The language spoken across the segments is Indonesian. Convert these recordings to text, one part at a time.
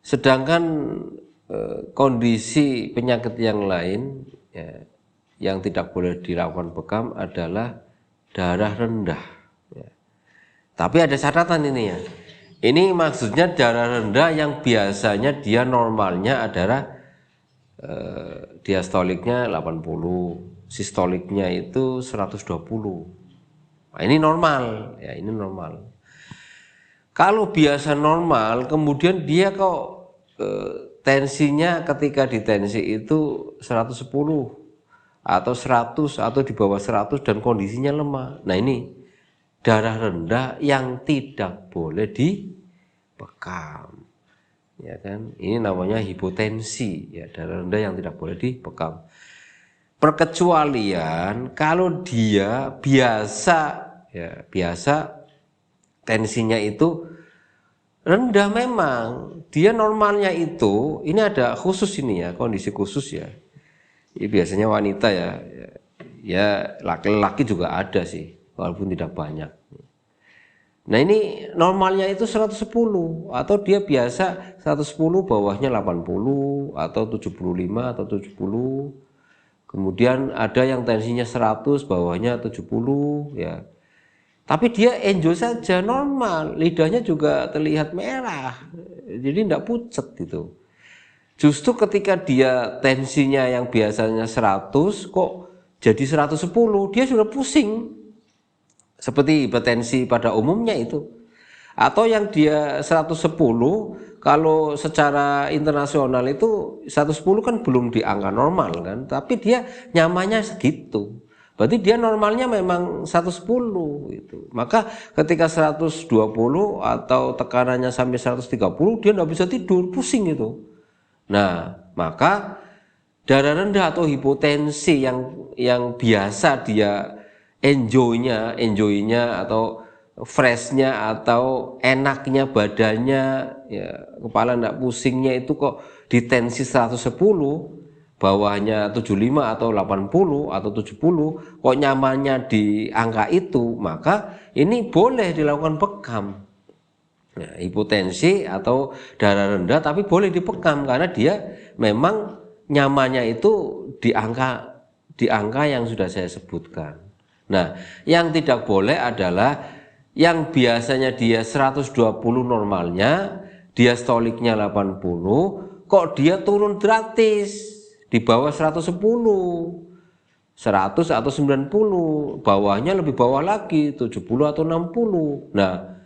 Sedangkan kondisi penyakit yang lain ya, yang tidak boleh dilakukan bekam adalah darah rendah. Ya. Tapi ada catatan ini ya. Ini maksudnya darah rendah yang biasanya dia normalnya adalah diastoliknya 80, sistoliknya itu 120. Nah, ini normal, ya ini normal. Kalau biasa normal, kemudian dia kok tensinya ketika ditensi itu 110 atau 100 atau di bawah 100 dan kondisinya lemah. Nah ini darah rendah yang tidak boleh dibekam. Ya kan? Ini namanya hipotensi, ya darah rendah yang tidak boleh dibekam. Perkecualian kalau dia biasa ya biasa tensinya itu rendah memang, dia normalnya itu, ini ada khusus ini ya, kondisi khusus ya. Ini biasanya wanita ya laki-laki juga ada sih, walaupun tidak banyak. Nah ini normalnya itu 110 atau dia biasa 110 bawahnya 80 atau 75 atau 70. Kemudian ada yang tensinya 100 bawahnya 70 ya. Tapi dia enjoy saja normal, lidahnya juga terlihat merah, jadi tidak pucat gitu. Justru ketika dia tensinya yang biasanya 100 kok jadi 110, dia sudah pusing. Seperti hipertensi pada umumnya itu. Atau yang dia 110, kalau secara internasional itu 110 kan belum di angka normal kan, tapi dia nyamannya segitu. Berarti dia normalnya memang 110 gitu. Maka ketika 120 atau tekanannya sampai 130 dia tidak bisa tidur, pusing gitu. Nah, maka darah rendah atau hipotensi yang biasa dia enjoynya atau freshnya atau enaknya badannya ya, kepala tidak pusingnya itu kok di tensi 110 bawahnya 75 atau 80 atau 70 kok nyamannya di angka itu, maka ini boleh dilakukan bekam. Nah, hipotensi atau darah rendah tapi boleh dibekam karena dia memang nyamannya itu di angka yang sudah saya sebutkan. Nah, yang tidak boleh adalah yang biasanya dia 120 normalnya, diastoliknya 80, kok dia turun gratis di bawah 110, 100 atau 90, bawahnya lebih bawah lagi 70 atau 60. Nah,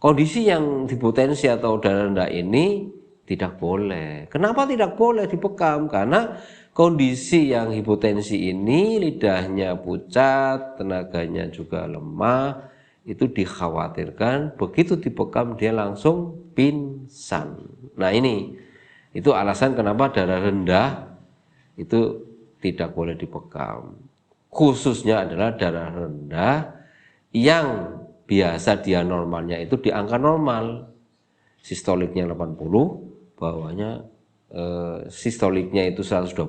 kondisi yang hipotensi atau darah rendah ini tidak boleh. Kenapa tidak boleh dibekam? Karena kondisi yang hipotensi ini lidahnya pucat, tenaganya juga lemah, itu dikhawatirkan begitu dibekam dia langsung pingsan. Nah ini, itu alasan kenapa darah rendah itu tidak boleh dibekam. Khususnya adalah darah rendah yang biasa dia normalnya itu di angka normal. Sistoliknya 80, bawahnya sistoliknya itu 120,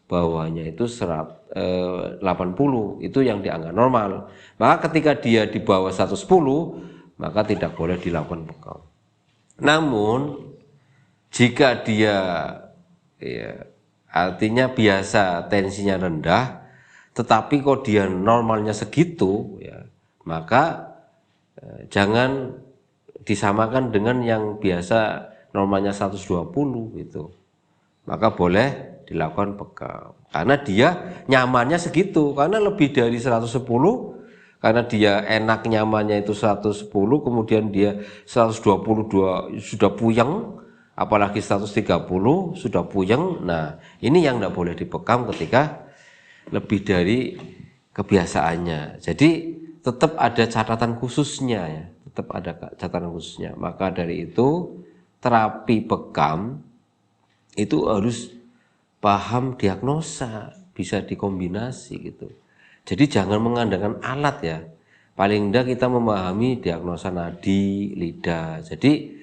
bawahnya itu 80, itu yang di angka normal. Maka ketika dia di bawah 110, maka tidak boleh dilakukan bekam. Namun jika dia ya, artinya biasa tensinya rendah, tetapi kok dia normalnya segitu, ya, maka jangan disamakan dengan yang biasa normalnya 120 gitu. Maka boleh dilakukan bekam. Karena dia nyamannya segitu, karena lebih dari 110, karena dia enak nyamannya itu 110, kemudian dia 122 sudah puyeng, apalagi 130 sudah puyeng. Nah, ini yang tidak boleh dibekam ketika lebih dari kebiasaannya. Jadi tetap ada catatan khususnya ya, tetap ada catatan khususnya. Maka dari itu terapi bekam itu harus paham diagnosa, bisa dikombinasi gitu. Jadi jangan mengandalkan alat ya. Paling tidak kita memahami diagnosa nadi, lidah. Jadi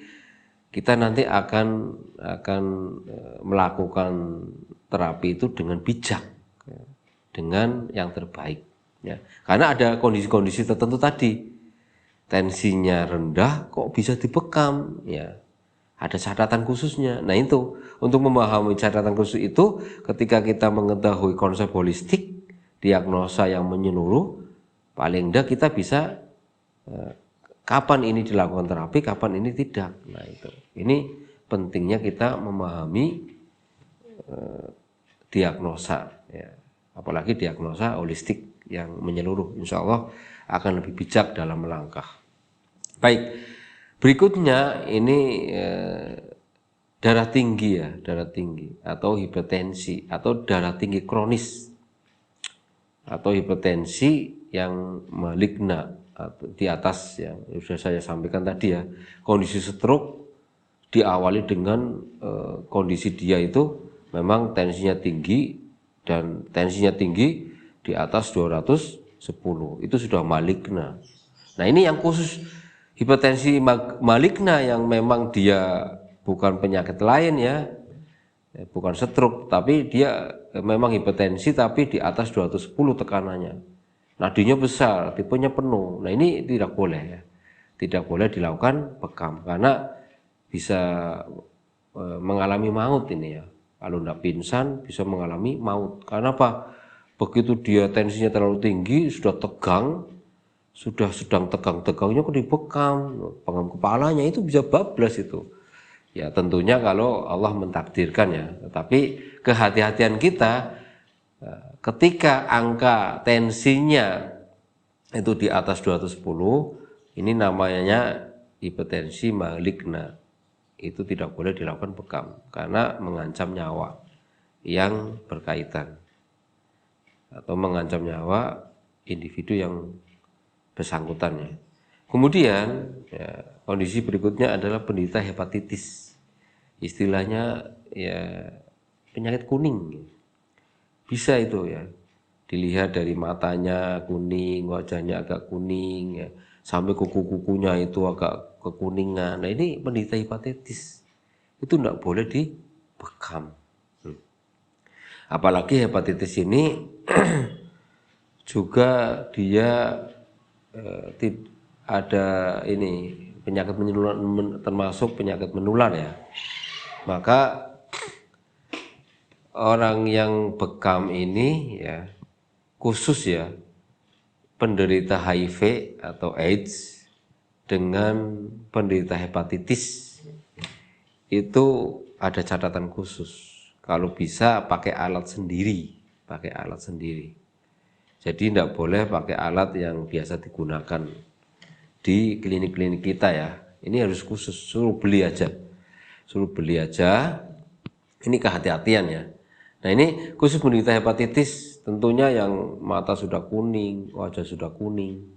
kita nanti akan melakukan terapi itu dengan bijak, dengan yang terbaik. Ya. Karena ada kondisi-kondisi tertentu tadi, tensinya rendah kok bisa dibekam, ya. ada catatan khususnya. Nah itu, untuk memahami catatan khusus itu, ketika kita mengetahui konsep holistik, diagnosa yang menyeluruh, paling enggak kita bisa kapan ini dilakukan terapi, kapan ini tidak. Nah itu, ini pentingnya kita memahami diagnosa, ya. Apalagi diagnosa holistik yang menyeluruh, insya Allah akan lebih bijak dalam melangkah. Baik, berikutnya ini darah tinggi ya, darah tinggi atau hipertensi atau darah tinggi kronis atau hipertensi yang maligna atau di atas yang sudah saya sampaikan tadi ya. Kondisi stroke diawali dengan kondisi dia itu memang tensinya tinggi, dan tensinya tinggi di atas 210, itu sudah maligna. Nah ini yang khusus hipertensi maligna yang memang dia bukan penyakit lain ya, bukan stroke, tapi dia memang hipertensi tapi di atas 210 tekanannya. Nadinya besar, tipenya penuh. Nah ini tidak boleh ya, tidak boleh dilakukan bekam karena bisa mengalami maut ini ya. Kalau tidak pingsan bisa mengalami maut. Karena apa? Begitu dia tensinya terlalu tinggi, sudah tegang, sudah sedang tegang-tegangnya kok dibekam, pengam kepalanya itu bisa bablas itu. Ya tentunya kalau Allah mentakdirkan ya. Tetapi kehati-hatian kita ketika angka tensinya itu di atas 210, ini namanya hipertensi maligna. Itu tidak boleh dilakukan bekam karena mengancam nyawa yang berkaitan atau mengancam nyawa individu yang bersangkutannya. Kemudian ya, kondisi berikutnya adalah penderita hepatitis, istilahnya ya penyakit kuning. Bisa itu ya dilihat dari matanya kuning, wajahnya agak kuning ya, sampai kuku-kukunya itu agak kekuningan. Nah ini penderita hepatitis itu tidak boleh dibekam. Apalagi hepatitis ini juga dia ada ini penyakit menular, termasuk penyakit menular ya. Maka orang yang bekam ini ya khusus ya penderita HIV atau AIDS dengan penderita hepatitis itu ada catatan khusus. Kalau bisa pakai alat sendiri, Jadi tidak boleh pakai alat yang biasa digunakan di klinik-klinik kita ya. Ini harus khusus, suruh beli aja. Ini kehati-hatian ya. Nah ini khusus penderita hepatitis, tentunya yang mata sudah kuning, wajah sudah kuning,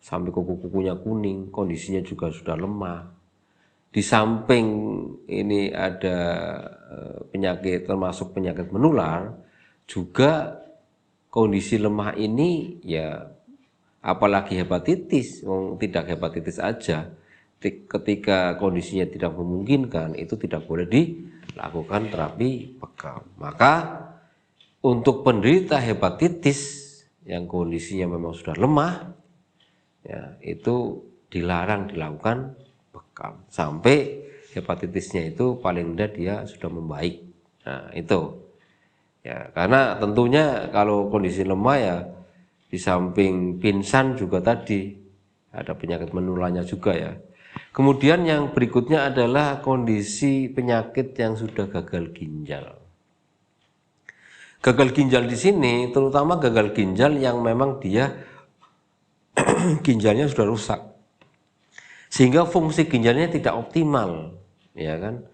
sampai kuku-kukunya kuning, kondisinya juga sudah lemah. Di samping ini ada penyakit, termasuk penyakit menular, juga kondisi lemah ini ya apalagi hepatitis, tidak hepatitis aja. Ketika kondisinya tidak memungkinkan, itu tidak boleh dilakukan terapi bekam. Maka untuk penderita hepatitis yang kondisinya memang sudah lemah, ya, itu dilarang dilakukan bekam sampai hepatitisnya itu paling tidak dia sudah membaik. Nah itu ya, karena tentunya kalau kondisi lemah ya di samping pingsan juga tadi ada penyakit menularnya juga ya. Kemudian yang berikutnya adalah kondisi penyakit yang sudah gagal ginjal. Gagal ginjal di sini terutama gagal ginjal yang memang dia ginjalnya sudah rusak, sehingga fungsi ginjalnya tidak optimal, ya kan?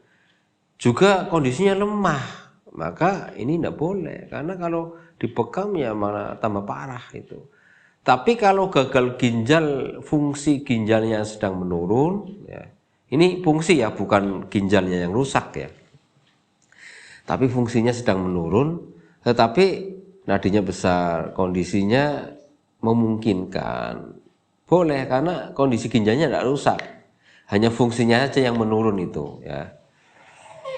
Juga kondisinya lemah, maka ini tidak boleh, karena kalau dibekam ya malah tambah parah itu. Tapi kalau gagal ginjal, fungsi ginjalnya sedang menurun, ya, ini fungsi ya, bukan ginjalnya yang rusak ya, tapi fungsinya sedang menurun, tetapi nadinya besar, kondisinya memungkinkan, boleh karena kondisi ginjalnya tidak rusak, hanya fungsinya saja yang menurun itu ya.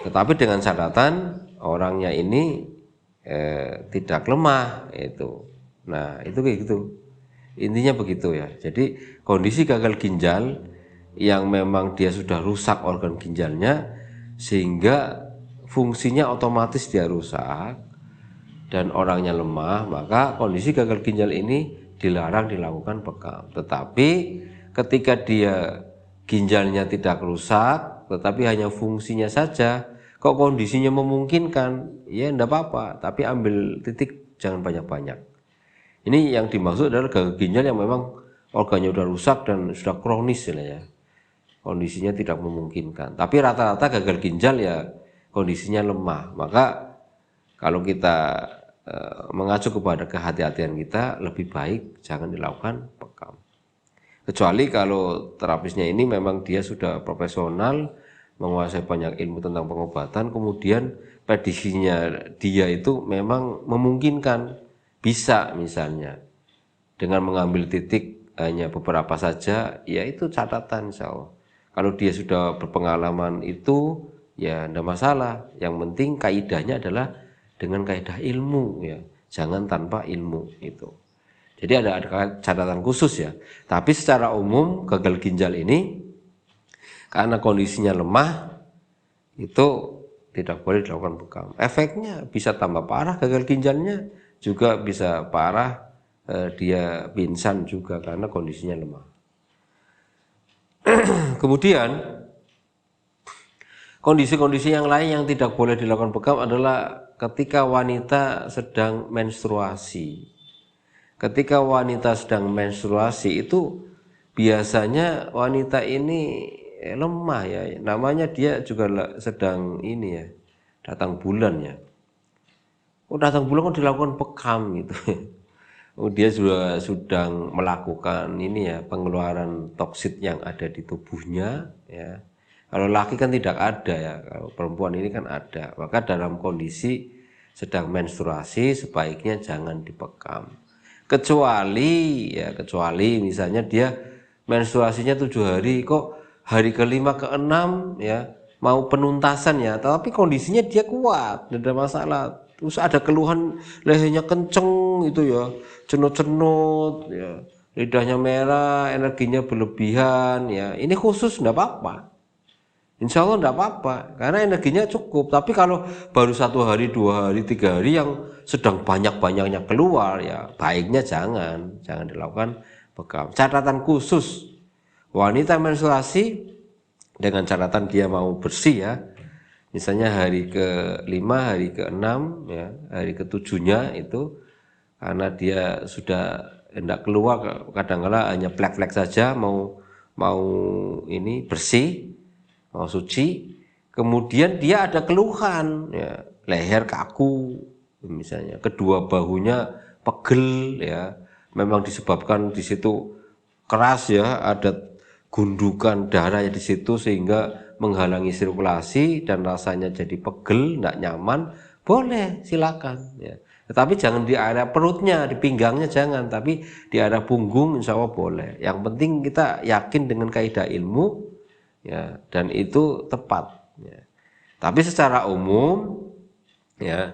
Tetapi dengan catatan orangnya ini tidak lemah itu. Nah itu kayak gitu, intinya begitu ya. Jadi kondisi gagal ginjal yang memang dia sudah rusak organ ginjalnya sehingga fungsinya otomatis dia rusak dan orangnya lemah, maka kondisi gagal ginjal ini dilarang dilakukan bekam. Tetapi ketika dia ginjalnya tidak rusak tetapi hanya fungsinya saja, kok kondisinya memungkinkan, ya enggak apa-apa, tapi ambil titik, jangan banyak-banyak. Ini yang dimaksud adalah gagal ginjal yang memang organnya sudah rusak dan sudah kronis ya. Kondisinya tidak memungkinkan. Tapi rata-rata gagal ginjal ya kondisinya lemah. Maka kalau kita mengacu kepada kehati-hatian kita, lebih baik jangan dilakukan bekam. Kecuali kalau terapisnya ini memang dia sudah profesional, menguasai banyak ilmu tentang pengobatan, kemudian prediksinya dia itu memang memungkinkan, bisa misalnya dengan mengambil titik hanya beberapa saja, ya itu catatan insya Allah. Kalau dia sudah berpengalaman itu ya tidak masalah, yang penting kaidahnya adalah dengan kaidah ilmu ya, jangan tanpa ilmu itu. Jadi ada catatan khusus ya. Tapi secara umum gagal ginjal ini karena kondisinya lemah itu tidak boleh dilakukan bekam. Efeknya bisa tambah parah gagal ginjalnya, juga bisa parah dia pingsan juga karena kondisinya lemah. Kemudian kondisi-kondisi yang lain yang tidak boleh dilakukan bekam adalah ketika wanita sedang menstruasi. Ketika wanita sedang menstruasi itu biasanya wanita ini lemah ya, namanya dia juga sedang ini ya, datang bulan ya. Oh datang bulan kok dilakukan bekam gitu. Oh dia juga sedang melakukan ini ya, pengeluaran toksit yang ada di tubuhnya ya. Kalau laki kan tidak ada ya, kalau perempuan ini kan ada. Maka dalam kondisi sedang menstruasi sebaiknya jangan dibekam. Kecuali misalnya dia menstruasinya 7 hari, kok hari ke-5 ke-6 ya mau penuntasan ya, tapi kondisinya dia kuat, tidak ada masalah. Terus ada keluhan lehernya kenceng itu ya, cenut-cenut ya, lidahnya merah, energinya berlebihan ya, ini khusus enggak apa-apa. Insya Allah enggak apa-apa karena energinya cukup. Tapi kalau baru 1 hari, 2 hari, 3 hari yang sedang banyak-banyaknya keluar ya baiknya jangan dilakukan bekam. Catatan khusus wanita menstruasi dengan catatan dia mau bersih ya. Misalnya hari ke-5, hari ke-6 ya, hari ke-7-nya itu karena dia sudah hendak keluar, kadang-kala hanya plek-plek saja, mau ini bersih, mau suci, kemudian dia ada keluhan ya, leher kaku misalnya, kedua bahunya pegel ya, memang disebabkan di situ keras ya, ada gundukan darah di situ sehingga menghalangi sirkulasi dan rasanya jadi pegel, tidak nyaman, boleh silakan ya. Tetapi jangan di area perutnya, di pinggangnya jangan, tapi di area punggung insya Allah boleh. Yang penting kita yakin dengan kaidah ilmu ya, dan itu tepat ya. Tapi secara umum ya,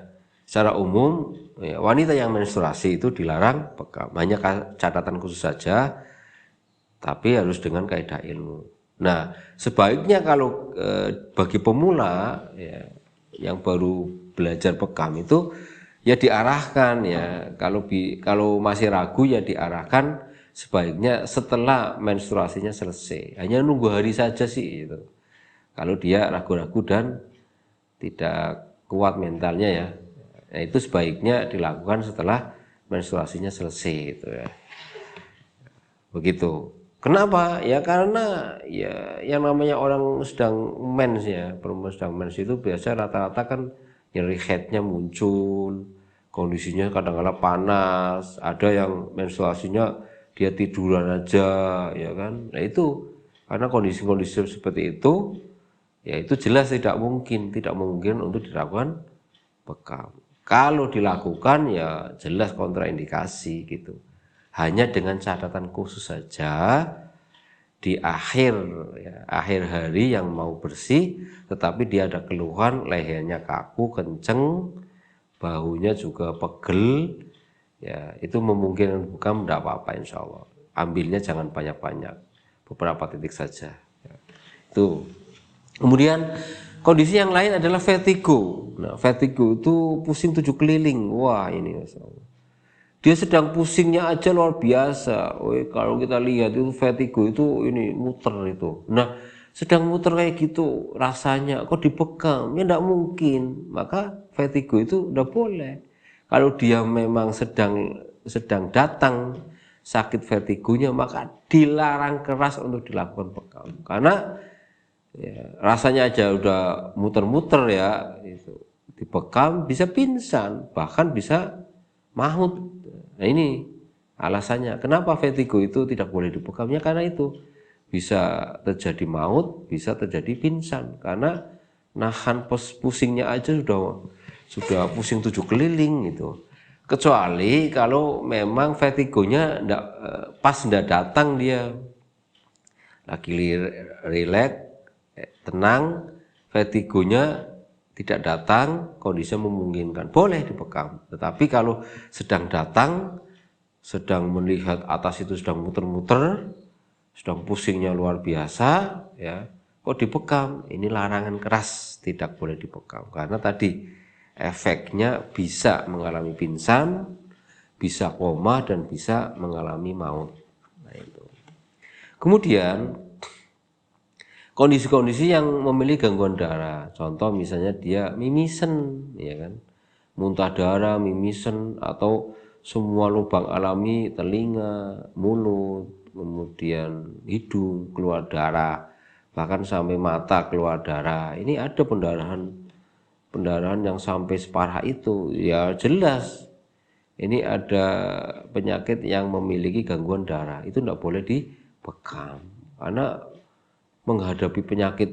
wanita yang menstruasi itu dilarang bekam, hanya catatan khusus saja, tapi harus dengan kaidah ilmu. Nah, sebaiknya kalau bagi pemula ya, yang baru belajar bekam itu ya diarahkan ya, kalau masih ragu ya diarahkan sebaiknya setelah menstruasinya selesai. Hanya nunggu hari saja sih itu. Kalau dia ragu-ragu dan tidak kuat mentalnya ya, nah, itu sebaiknya dilakukan setelah menstruasinya selesai itu ya. Begitu. Kenapa? Ya karena ya yang namanya orang sedang mens ya, perempuan sedang mens itu biasa rata-rata kan nyeri headnya muncul, kondisinya kadang-kadang panas, ada yang menstruasinya dia tiduran aja ya kan. Nah itu karena kondisi-kondisi seperti itu ya itu jelas tidak mungkin untuk dilakukan bekam. Kalau dilakukan ya jelas kontraindikasi gitu. Hanya dengan catatan khusus saja di akhir hari yang mau bersih, tetapi dia ada keluhan lehernya kaku, kenceng, bahunya juga pegel, ya itu memungkinkan bekam, tidak apa-apa insya Allah. Ambilnya jangan banyak-banyak, beberapa titik saja. Tuh. Kemudian kondisi yang lain adalah vertigo. Nah, vertigo itu pusing 7 keliling. Wah, ini Masya Allah. Dia sedang pusingnya aja luar biasa. Kalau kita lihat itu vertigo itu ini muter itu. Nah, sedang muter kayak gitu rasanya kok dibekam, ya enggak mungkin. Maka vertigo itu enggak boleh. Kalau dia memang sedang datang sakit vertigonya, maka dilarang keras untuk dilakukan bekam. Karena ya, rasanya aja udah muter-muter ya, itu dibekam bisa pingsan, bahkan bisa maut. Nah, ini alasannya kenapa vertigo itu tidak boleh dibekamnya, karena itu bisa terjadi maut, bisa terjadi pingsan, karena nahan pusingnya aja sudah pusing 7 keliling gitu. Kecuali kalau memang vertigonya pas ndak datang, dia lagi rileks, tenang, vertigonya tidak datang, kondisinya memungkinkan, boleh dibekam. Tetapi kalau sedang datang, sedang melihat atas itu sedang muter-muter, sedang pusingnya luar biasa, ya, kok dibekam, ini larangan keras, tidak boleh dibekam. Karena tadi efeknya bisa mengalami pingsan, bisa koma, dan bisa mengalami maut. Nah, itu. Kemudian kondisi-kondisi yang memiliki gangguan darah, contoh misalnya dia mimisen, ya kan, muntah darah, mimisen, atau semua lubang alami, telinga, mulut, kemudian hidung keluar darah, bahkan sampai mata keluar darah. Ini ada pendarahan yang sampai separah itu, ya jelas ini ada penyakit yang memiliki gangguan darah, itu tidak boleh dibekam. Karena menghadapi penyakit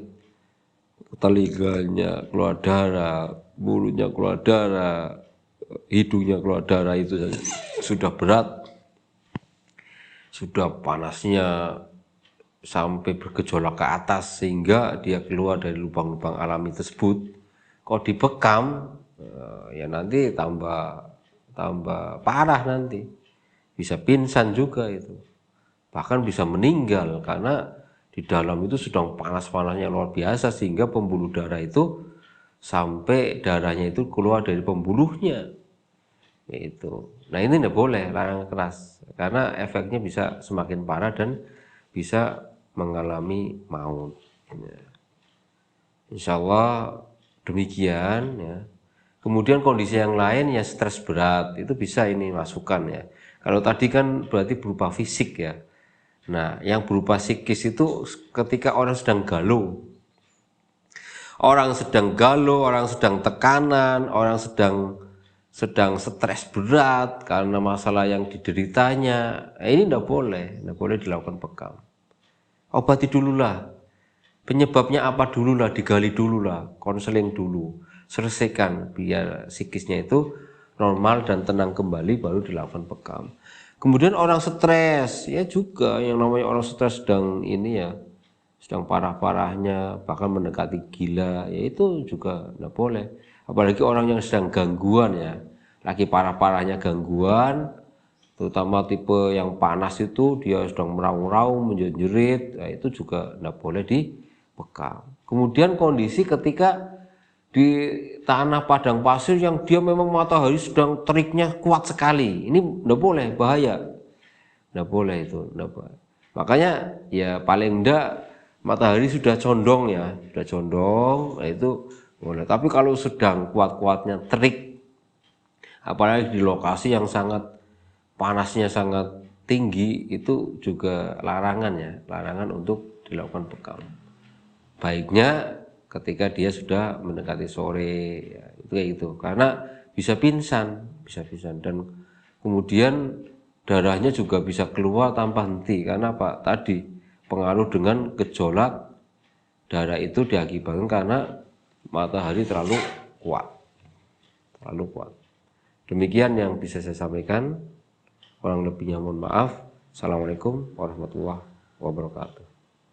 telinganya keluar darah, mulutnya keluar darah, hidungnya keluar darah, itu sudah berat, sudah panasnya sampai bergejolak ke atas sehingga dia keluar dari lubang-lubang alami tersebut. Kalau dibekam, ya nanti tambah parah, nanti bisa pingsan juga itu, bahkan bisa meninggal karena di dalam itu sedang panas-panasnya luar biasa sehingga pembuluh darah itu sampai darahnya itu keluar dari pembuluhnya itu. Nah, ini tidak boleh, larangan keras, karena efeknya bisa semakin parah dan bisa mengalami maut. Insya Allah demikian ya. Kemudian kondisi yang lain ya, stres berat, itu bisa ini masukkan ya. Kalau tadi kan berarti berupa fisik ya. Nah, yang berupa psikis itu ketika orang sedang galau. Orang sedang galau, orang sedang tekanan, orang sedang stres berat karena masalah yang dideritanya. Ini tidak boleh dilakukan bekam. Obati dululah. Penyebabnya apa dululah, digali dululah, konseling dulu. Selesaikan biar psikisnya itu normal dan tenang kembali, baru dilakukan bekam. Kemudian orang stres, ya juga yang namanya orang stres sedang ini ya, sedang parah-parahnya, bahkan mendekati gila, ya itu juga tidak boleh. Apalagi orang yang sedang gangguan ya, lagi parah-parahnya gangguan, terutama tipe yang panas itu, dia sedang meraung-raung, menjerit, ya itu juga tidak boleh dibekam. Kemudian kondisi ketika di tanah padang pasir yang dia memang matahari sedang teriknya kuat sekali, ini tidak boleh, bahaya, tidak boleh itu, tidak boleh. Makanya ya paling enggak matahari sudah condong ya, sudah condong, nah itu boleh. Tapi kalau sedang kuat-kuatnya terik, apalagi di lokasi yang sangat panasnya sangat tinggi, itu juga larangan ya, larangan untuk dilakukan bekam. Baiknya ketika dia sudah mendekati sore, ya, itu kayak gitu, karena bisa pingsan, dan kemudian darahnya juga bisa keluar tanpa henti. Karena apa? Tadi pengaruh dengan gejolak darah itu diakibatkan karena matahari terlalu kuat. Demikian yang bisa saya sampaikan. Kurang lebihnya mohon maaf. Assalamualaikum warahmatullahi wabarakatuh.